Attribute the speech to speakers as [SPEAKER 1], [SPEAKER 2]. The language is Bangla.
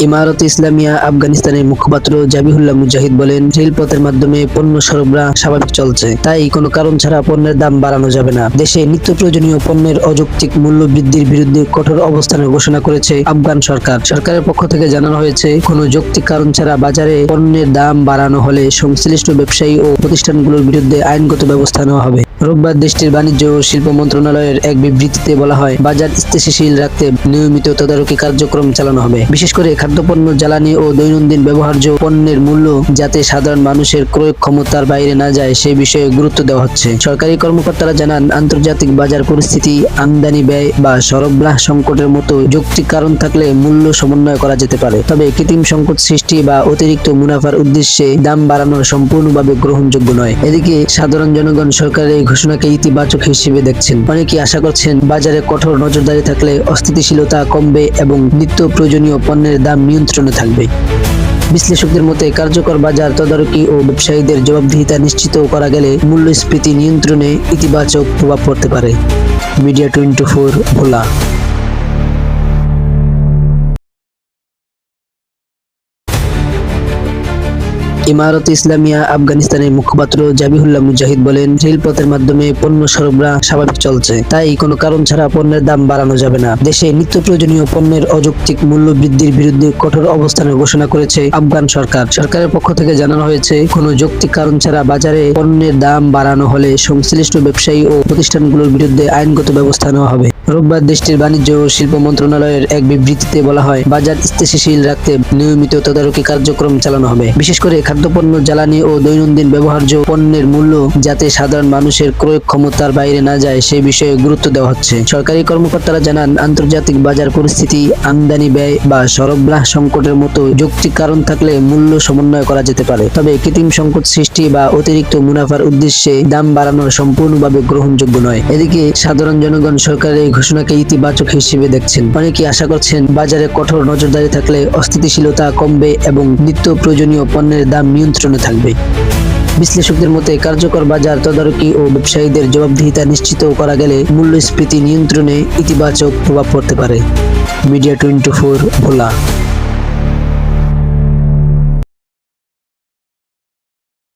[SPEAKER 1] ইমারত ইসলামিয়া আফগানিস্তানের মুখপাত্র জাবিহুল্লাহ মুজাহিদ বলেন, রেলপথের মাধ্যমে পণ্য সরবরাহ স্বাভাবিক চলছে, তাই কোনো কারণ ছাড়া পণ্যের দাম বাড়ানো যাবে না। দেশে নিত্য প্রয়োজনীয় পণ্যের অযৌক্তিক মূল্য বৃদ্ধির বিরুদ্ধে কঠোর অবস্থানের ঘোষণা করেছে আফগান সরকার। সরকারের পক্ষ থেকে জানানো হয়েছে, কোনো যৌক্তিক কারণ ছাড়া বাজারে পণ্যের দাম বাড়ানো হলে সংশ্লিষ্ট ব্যবসায়ী ও প্রতিষ্ঠানগুলোর বিরুদ্ধে আইনগত ব্যবস্থা নেওয়া হবে। রোববার দেশটির বাণিজ্য ও শিল্প মন্ত্রণালয়ের এক বিবৃতিতে বলা হয়, বাজার স্থিতিশীল রাখতে নিয়মিত তদারকি কার্যক্রম চালানো হবে। বিশেষ করে খাদ্যপণ্য, জ্বালানি ও দৈনন্দিন ব্যবহার্য পণ্যের মূল্য যাতে সাধারণ মানুষের ক্রয় ক্ষমতার বাইরে না যায় সেই বিষয়ে গুরুত্ব দেওয়া হচ্ছে। সরকারি কর্মকর্তারা জানান, আন্তর্জাতিক বাজার পরিস্থিতি, আমদানি ব্যয় বা সরবরাহ সংকটের মতো যৌক্তিক কারণ থাকলে মূল্য সমন্বয় করা যেতে পারে। তবে কৃত্রিম সংকট সৃষ্টি বা অতিরিক্ত মুনাফার উদ্দেশ্যে দাম বাড়ানো সম্পূর্ণভাবে গ্রহণযোগ্য নয়। এদিকে সাধারণ জনগণ সরকারের এই ঘোষণাকে ইতিবাচক হিসেবে দেখছেন। অনেকেই আশা করছেন, বাজারে কঠোর নজরদারি থাকলে অস্থিতিশীলতা কমবে এবং নিত্য প্রয়োজনীয় পণ্যের দাম নিয়ন্ত্রণে থাকবে। বিশ্লেষকদের মতে, কার্যকর বাজার তদারকি ও ব্যবসায়ীদের জবাবদিহিতা নিশ্চিত করা গেলে মূল্যস্ফীতি নিয়ন্ত্রণে ইতিবাচক প্রভাব পড়তে পারে। মিডিয়া 24 ভোলা। ইমারত ইসলামিয়া আফগানিস্তানের মুখপাত্র জাবিহুল্লাহ মুজাহিদ বলেন, রেলপথের মাধ্যমে পণ্য সরবরাহ স্বাভাবিক চলছে, তাই কোনো কারণ ছাড়া পণ্যের দাম বাড়ানো যাবে না। দেশে নিত্য প্রয়োজনীয় পণ্যের অযৌক্তিক মূল্য বৃদ্ধির বিরুদ্ধে কঠোর অবস্থানের ঘোষণা করেছে আফগান সরকার। সরকারের পক্ষ থেকে জানানো হয়েছে, কোনো যৌক্তিক কারণ ছাড়া বাজারে পণ্যের দাম বাড়ানো হলে সংশ্লিষ্ট ব্যবসায়ী ও প্রতিষ্ঠানগুলোর বিরুদ্ধে আইনগত ব্যবস্থা নেওয়া হবে। রোববার দেশটির বাণিজ্য ও শিল্প মন্ত্রণালয়ের এক বিবৃতিতে বলা হয়, বাজার স্থিতিশীল রাখতে নিয়মিত তদারকি কার্যক্রম চালানো হবে। বিশেষ করে খাদ্যপণ্য, জ্বালানি ও দৈনন্দিন ব্যবহার্য পণ্যের মূল্য যাতে সাধারণ মানুষের ক্রয় ক্ষমতার বাইরে না যায় সেই বিষয়ে গুরুত্ব দেওয়া হচ্ছে। সরকারি কর্মকর্তারা জানান, আন্তর্জাতিক বাজার পরিস্থিতি, আমদানি ব্যয় বা সরবরাহ সংকটের মতো যৌক্তিক কারণ থাকলে মূল্য সমন্বয় করা যেতে পারে। তবে কৃত্রিম সংকট সৃষ্টি বা অতিরিক্ত মুনাফার উদ্দেশ্যে দাম বাড়ানো সম্পূর্ণভাবে গ্রহণযোগ্য নয়। এদিকে সাধারণ জনগণ সরকারের এই ঘোষণাকে ইতিবাচক হিসেবে দেখছেন। অনেকেই আশা করছেন, বাজারে কঠোর নজরদারি থাকলে অস্থিতিশীলতা কমবে এবং নিত্য প্রয়োজনীয় পণ্যের দাম নিয়ন্ত্রণে থাকবে। বিশ্লেষকদের মতে, কার্যকর বাজার তদারকি ও ব্যবসায়ীদের জবাবদিহিতা নিশ্চিত করা গেলে মূল্যস্ফীতি নিয়ন্ত্রণে ইতিবাচক প্রভাব পড়তে পারে। মিডিয়া 24 ভোলা।